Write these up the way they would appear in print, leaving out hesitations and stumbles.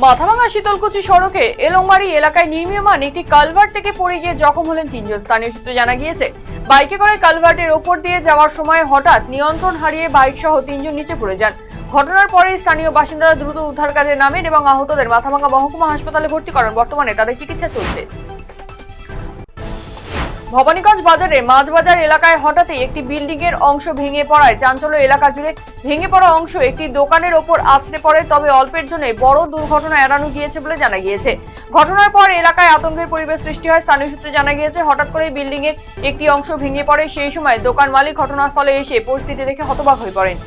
মাথাভাঙা শীতলকুচি সড়কে এলংবাড়ি এলাকায় নির্মীয়মান একটি কালভার্ট থেকে পড়ে গিয়ে জখম হলেন তিনজন। স্থানীয় সূত্রে জানা গিয়েছে, বাইকে করে কালভার্টের ওপর দিয়ে যাওয়ার সময় হঠাৎ নিয়ন্ত্রণ হারিয়ে বাইক সহ তিনজন নিচে পড়ে যান। ঘটনার পরে স্থানীয় বাসিন্দারা দ্রুত উদ্ধার কাজে নামেন এবং আহতদের মাথাভাঙা মহকুমা হাসপাতালে ভর্তি করেন। বর্তমানে তাদের চিকিৎসা চলছে। ভবানীগঞ্জ বাজারের মাঝবাজার এলাকায় হঠাৎই একটি বিল্ডিং এর অংশ ভেঙে পড়ায় চাঞ্চল্য এলাকা জুড়ে। ভেঙে পড়া অংশ একটি দোকানের ওপর আছড়ে পড়ে, তবে অল্পের জন্য বড় দুর্ঘটনা এড়ানো গিয়েছে বলে জানা গিয়েছে। ঘটনার পর এলাকায় আতঙ্কের পরিবেশ সৃষ্টি হয়। স্থানীয় সূত্রে জানা গিয়েছে, হঠাৎ করে বিল্ডিং এর একটি অংশ ভেঙে পড়ে। সেই সময় দোকান মালিক ঘটনাস্থলে এসে পরিস্থিতি দেখে হতবাক হয়ে পড়েন।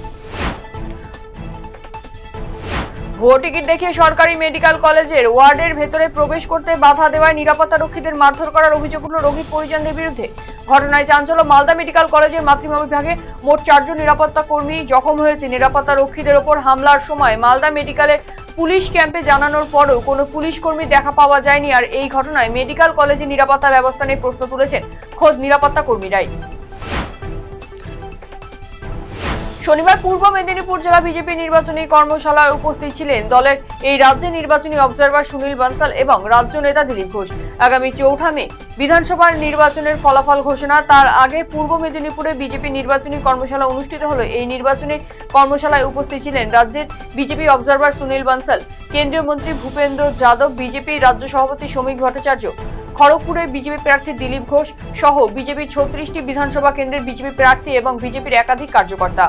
ভুয়ো টিকিট দেখিয়ে সরকারি মেডিকেল কলেজের ওয়ার্ডের ভেতরে প্রবেশ করতে বাধা দেওয়ায় নিরাপত্তা রক্ষীদের মারধর করার অভিযোগ উঠল রোগীর পরিজনদের বিরুদ্ধে। ঘটনায় চাঞ্চল্য মালদা মেডিকেল কলেজের মাতৃমা বিভাগে। মোট 4 জন নিরাপত্তা কর্মী জখম হয়েছে। নিরাপত্তা রক্ষীদের ওপর হামলার সময় মালদা মেডিকেলের পুলিশ ক্যাম্পে জানানোর পরেও কোনো পুলিশ কর্মী দেখা পাওয়া যায়নি। আর এই ঘটনায় মেডিকেল কলেজের নিরাপত্তা ব্যবস্থা নিয়ে প্রশ্ন তুলেছেন খোদ নিরাপত্তা কর্মীরাই। শনিবার পূর্ব মেদিনীপুর জেলা বিজেপি নির্বাচনী কর্মশালায় উপস্থিত ছিলেন দলের এই রাজ্যের নির্বাচনী অবজারভার সুনীল বানসাল এবং রাজ্য নেতা দিলীপ ঘোষ। আগামী 4 মে বিধানসভার নির্বাচনের ফলাফল ঘোষণা। তার আগে পূর্ব মেদিনীপুরে বিজেপি নির্বাচনী কর্মশালা অনুষ্ঠিত হলো। এই নির্বাচনী কর্মশালায় উপস্থিত ছিলেন রাজ্যের বিজেপি অবজারভার সুনীল বানসাল, কেন্দ্রীয় মন্ত্রী ভূপেন্দ্র যাদব, বিজেপি রাজ্য সভাপতি শ্রমিক ভট্টাচার্য, খড়গপুরের বিজেপি প্রার্থী দিলীপ ঘোষ সহ বিজেপির 36টি বিধানসভা কেন্দ্রের বিজেপি প্রার্থী এবং বিজেপির একাধিক কার্যকর্তা।